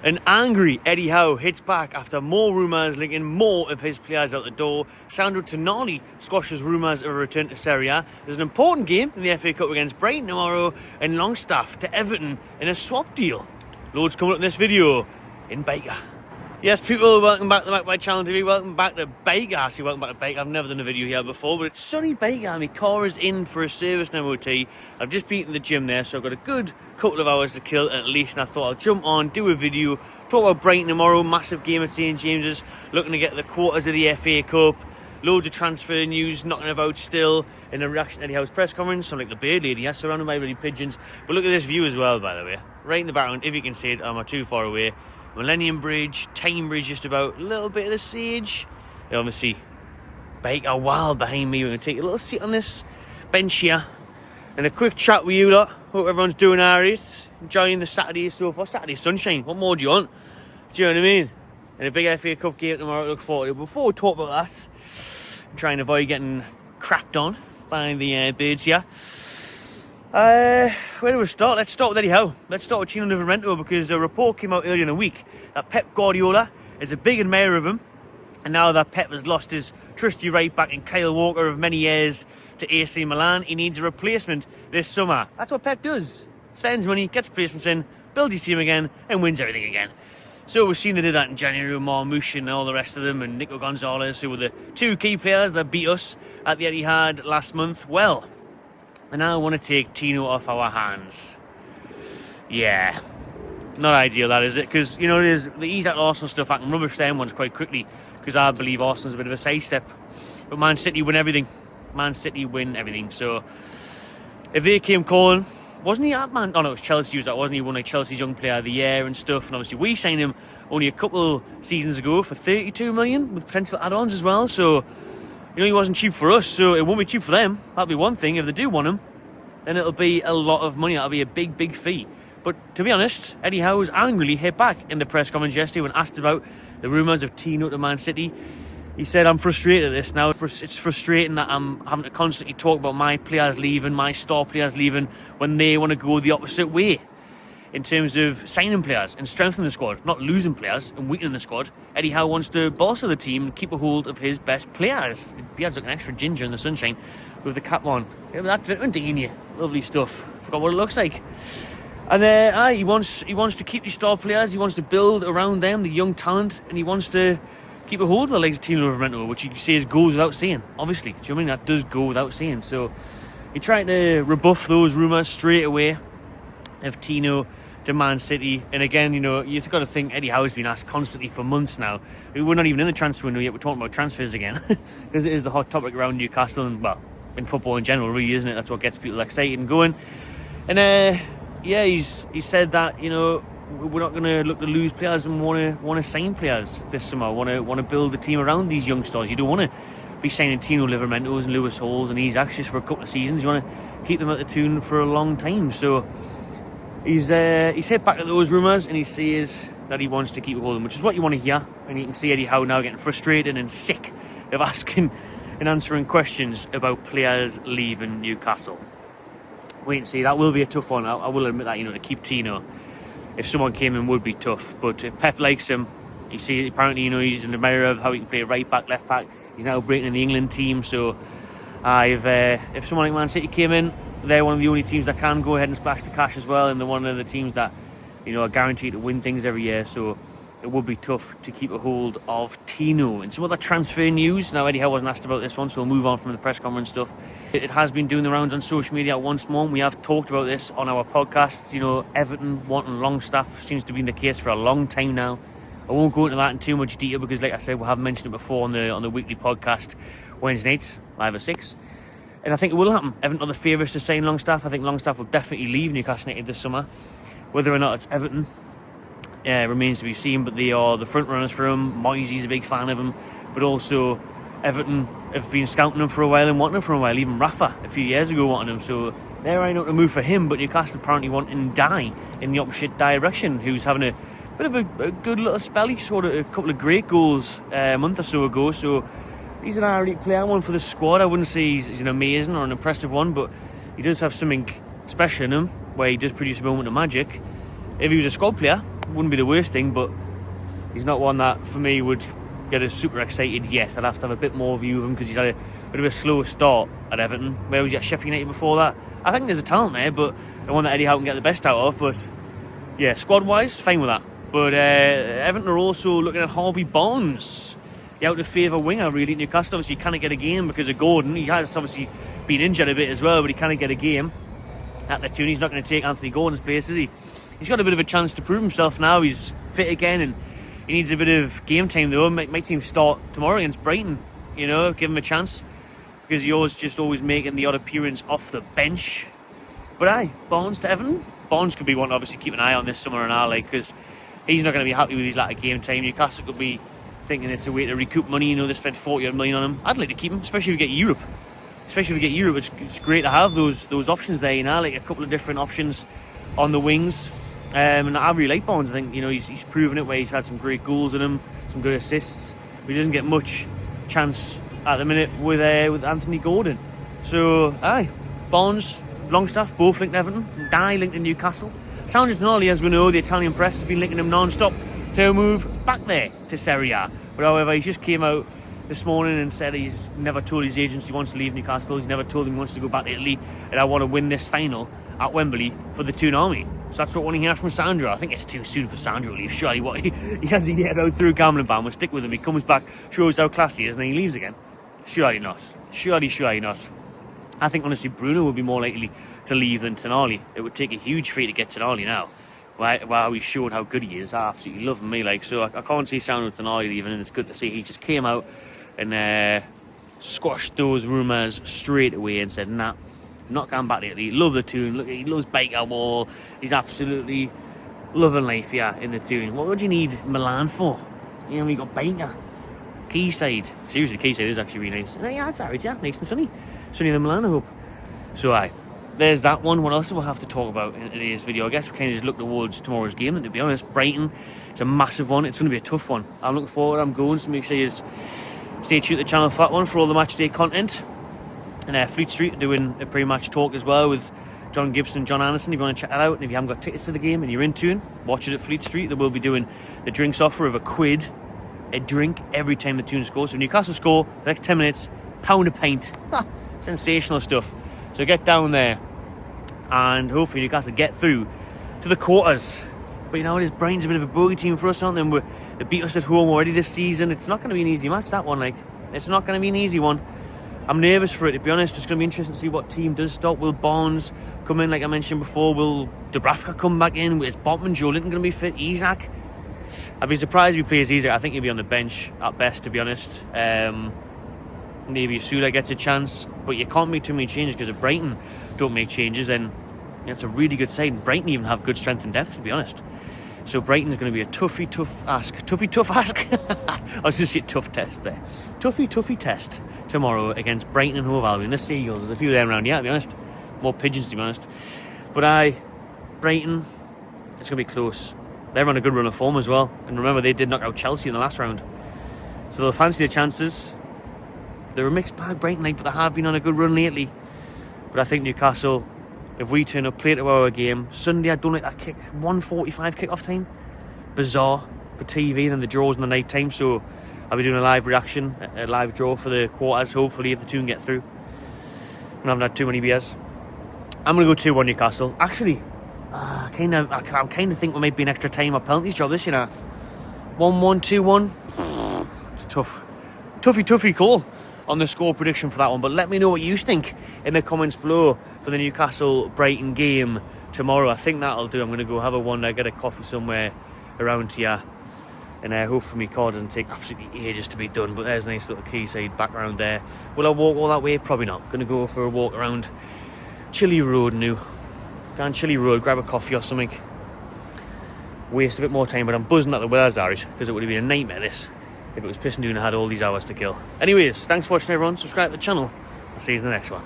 An angry Eddie Howe hits back after more rumours linking more of his players out the door. Sandro Tonali squashes rumours of a return to Serie A. There's an important game in the FA Cup against Brighton tomorrow, and Longstaff to Everton in a swap deal. Loads coming up in this video in Baker. Yes, people, welcome back to my channel TV. Welcome back to Baker. Actually, welcome back to Baker. I've never done a video here before, but it's sunny Baker. My car is in for a service and MOT. I've just been in the gym there, so I've got a good couple of hours to kill at least, and I thought I'll jump on, do a video, talk about Brighton tomorrow, massive game at St James's, looking to get the quarters of the FA Cup, loads of transfer news knocking about still, in a reaction to Eddie Howe's press conference. I'm like the bird lady, yeah, surrounded by really pigeons. But look at this view as well, by the way, right in the background, if you can see it. I'm not too far away. Millennium Bridge, Time Bridge just about, a little bit of the Sage. You obviously Baker Wild behind me. We're going to take a little seat on this bench here and a quick chat with you lot. Hope everyone's doing alright, enjoying the Saturday so far. Saturday sunshine, what more do you want? Do you know what I mean? And a big FA Cup game tomorrow to look forward to. Before we talk about that, I'm trying to avoid getting crapped on by the birds here. Where do we start? Let's start with Eddie Howe. Let's start with Tino Livramento, because a report came out earlier in the week that Pep Guardiola is a big admirer of him, and now that Pep has lost his trusty right back in Kyle Walker of many years to AC Milan, he needs a replacement this summer. That's what Pep does. Spends money, gets replacements in, builds his team again, and wins everything again. So we've seen they did that in January with Marmouche and all the rest of them, and Nico Gonzalez, who were the two key players that beat us at the Etihad last month. Well, and now I want to take Tino off our hands. Yeah, not ideal, that, is it? Because, you know, there's the ease out Arsenal stuff. I can rubbish them ones quite quickly, because I believe Arsenal's a bit of a sidestep. But Man City win everything. Man City win everything. So if they came calling, wasn't he at Man? Oh no, it was Chelsea. Was that, wasn't he? Won like Chelsea's Young Player of the Year and stuff. And obviously we signed him only a couple seasons ago for 32 million with potential add-ons as well. So, you know, he wasn't cheap for us, so it won't be cheap for them. That'll be one thing. If they do want him, then it'll be a lot of money. That'll be a big, big fee. But to be honest, Eddie Howe was angrily hit back in the press conference yesterday when asked about the rumours of Tino to Man City. He said, I'm frustrated at this now. It's frustrating that I'm having to constantly talk about my players leaving, my star players leaving, when they want to go the opposite way in terms of signing players and strengthening the squad, not losing players and weakening the squad. Eddie Howe wants to bolster the team and keep a hold of his best players. The beard's looking extra ginger in the sunshine with the cap on. Yeah, that vitamin D in you. Lovely stuff. Forgot what it looks like. And he wants to keep these star players. He wants to build around them, the young talent, and he wants to keep a hold of the legs of Tino Livramento, which you say goes without saying. Obviously, do you know what I mean? That does go without saying. So he tried to rebuff those rumours straight away of Tino to Man City. And again, you know, you've got to think Eddie Howe's been asked constantly for months now. We're not even in the transfer window yet. We're talking about transfers again, because it is the hot topic around Newcastle and, well, in football in general, really, isn't it? That's what gets people excited and going. And yeah, he said that, you know, we're not going to look to lose players and want to sign players this summer. Want to build the team around these young stars. You don't want to be signing Tino Livramentos and Lewis Halls and Isaacs just for a couple of seasons. You want to keep them at the Toon for a long time. So he's hit back at those rumours, and he says that he wants to keep a hold of them, which is what you want to hear. And you can see Eddie Howe now getting frustrated and sick of asking and answering questions about players leaving Newcastle. Wait and see. That will be a tough one. I will admit that, you know, to keep Tino, if someone came in, would be tough. But if Pep likes him, you see, apparently, you know, he's an admirer of how he can play right back, left back. He's now breaking in the England team. So if someone like Man City came in, they're one of the only teams that can go ahead and splash the cash as well, and they're one of the teams that, you know, are guaranteed to win things every year. So it would be tough to keep a hold of Tino. And some other transfer news. Now, Eddie Howe wasn't asked about this one, so we'll move on from the press conference stuff. It has been doing the rounds on social media once more. We have talked about this on our podcasts. You know, Everton wanting Longstaff seems to be the case for a long time now. I won't go into that in too much detail because, like I said, we have mentioned it before on the weekly podcast, Wednesday nights, live at 6. And I think it will happen. Everton are the favourites to sign Longstaff. I think Longstaff will definitely leave Newcastle United this summer. Whether or not it's Everton remains to be seen, but they are the front runners for him. Moisey's a big fan of him, but also Everton have been scouting him for a while and wanting him for a while. Even Rafa a few years ago wanted him, so they're eyeing up to move for him. But Newcastle apparently wanting Dye in the opposite direction, who's having a bit of a good little spell. He scored a couple of great goals a month or so ago, so he's an alright player, one for the squad. I wouldn't say he's an amazing or an impressive one, but he does have something special in him where he does produce a moment of magic. If he was a squad player, wouldn't be the worst thing, but he's not one that, for me, would get us super excited yet. I'd have to have a bit more view of him because he's had a bit of a slow start at Everton. Where was he at Sheffield United before that? I think there's a talent there, but the one that Eddie Howe can get the best out of. But yeah, squad-wise, fine with that. But Everton are also looking at Harvey Barnes, the out-of-favour winger, really, at Newcastle. Obviously, he can't get a game because of Gordon. He has obviously been injured a bit as well, but he can't get a game at the Toon. He's not going to take Anthony Gordon's place, is he? He's got a bit of a chance to prove himself now. He's fit again, and he needs a bit of game time, though. Might see him start tomorrow against Brighton, you know, give him a chance, because he's just always making the odd appearance off the bench. But Barnes to Everton. Barnes could be one to obviously keep an eye on this summer and all, because he's not going to be happy with his lack of game time. Newcastle could be thinking it's a way to recoup money. You know, they spent 40 million on him. I'd like to keep him, especially if we get Europe. It's great to have those options there, you know, like a couple of different options on the wings. And I really like Barnes. I think, you know, he's proven it where he's had some great goals in him, some good assists. But he doesn't get much chance at the minute with Anthony Gordon. So, Barnes, Longstaff, both linked to Everton. Dye linked to Newcastle. Sandro Tonali, as we know, the Italian press has been linking him non-stop to move back there to Serie A. But however, he just came out this morning and said he's never told his agents he wants to leave Newcastle. He's never told them he wants to go back to Italy. And I want to win this final at Wembley for the Toon Army. So that's what I want to hear from Sandro. I think it's too soon for Sandro to leave. Surely what he has a year out through gambling ban. We'll stick with him. He comes back, shows how classy he is, and then he leaves again. Surely not. Surely not. I think honestly Bruno would be more likely to leave than Tonali. It would take a huge fee to get Tonali now. Wow, he's showed how good he is. I absolutely love him, so I can't see Sandro Tonali leaving, and it's good to see he just came out and squashed those rumours straight away and said, nah, not going back to Italy. Love the Toon. Look, he loves Baker Wall. He's absolutely loving life, in the Toon. What would you need Milan for? You know, we got Baker. Quayside. Seriously, Quayside is actually really nice. Yeah, it's alright, nice and sunny. Sunny in Milan, I hope. So, there's that one. What else do we have to talk about in today's video? I guess we kind of just look towards tomorrow's game, and to be honest, Brighton, it's a massive one. It's going to be a tough one. I'm looking forward. I'm going, so make sure you stay tuned to the channel for that one for all the match day content. And Fleet Street are doing a pre-match talk as well with John Gibson and John Anderson, if you want to check that out. And if you haven't got tickets to the game and you're in Toon, watch it at Fleet Street. They will be doing the drinks offer of £1 a drink every time the Toon scores. So if Newcastle score, the next 10 minutes, £1 a pint. Sensational stuff. So get down there and hopefully Newcastle get through to the quarters. But you know what, Brighton's a bit of a bogey team for us, aren't they? They beat us at home already this season. It's not going to be an easy match, that one. It's not going to be an easy one. I'm nervous for it, to be honest. It's going to be interesting to see what team does stop. Will Barnes come in, like I mentioned before? Will Dubravka come back in? Is Botman, Joe Linton going to be fit? Isak? I'd be surprised if he plays Isak. I think he'll be on the bench at best, to be honest. Maybe Sula gets a chance, but you can't make too many changes because if Brighton don't make changes, then it's a really good side. Brighton even have good strength and depth, to be honest. So Brighton is going to be a tough ask. I was going to say tough test there. Toughy test tomorrow against Brighton and Hove Albion. The Seagulls, there's a few of them around, to be honest. More pigeons, to be honest. But Brighton, it's going to be close. They're on a good run of form as well. And remember, they did knock out Chelsea in the last round. So they'll fancy their chances. They're a mixed bag, Brighton, but they have been on a good run lately. But I think Newcastle, if we turn up, play to our game. Sunday, I don't like that kick. 1:45 kick-off time. Bizarre for TV, and then the draw's in the night time. So I'll be doing a live reaction, a live draw for the quarters, hopefully, if the Toon get through. I haven't had too many beers. I'm going to go 2-1 Newcastle. Actually, I kind of think we might be an extra time or penalties job this, 1-1, 2-1. It's a toughy call on the score prediction for that one. But let me know what you think in the comments below for the Newcastle-Brighton game tomorrow. I think that'll do. I'm going to go have a wander, get a coffee somewhere around here. And I hope for me car doesn't take absolutely ages to be done. But there's a nice little quayside background there. Will I walk all that way? Probably not. Going to go for a walk around Chilly Road now. Down Chilly Road, grab a coffee or something. Waste a bit more time, but I'm buzzing that the weather's alright, because it would have been a nightmare this if it was pissing down and I had all these hours to kill. Anyways, thanks for watching everyone. Subscribe to the channel. I'll see you in the next one.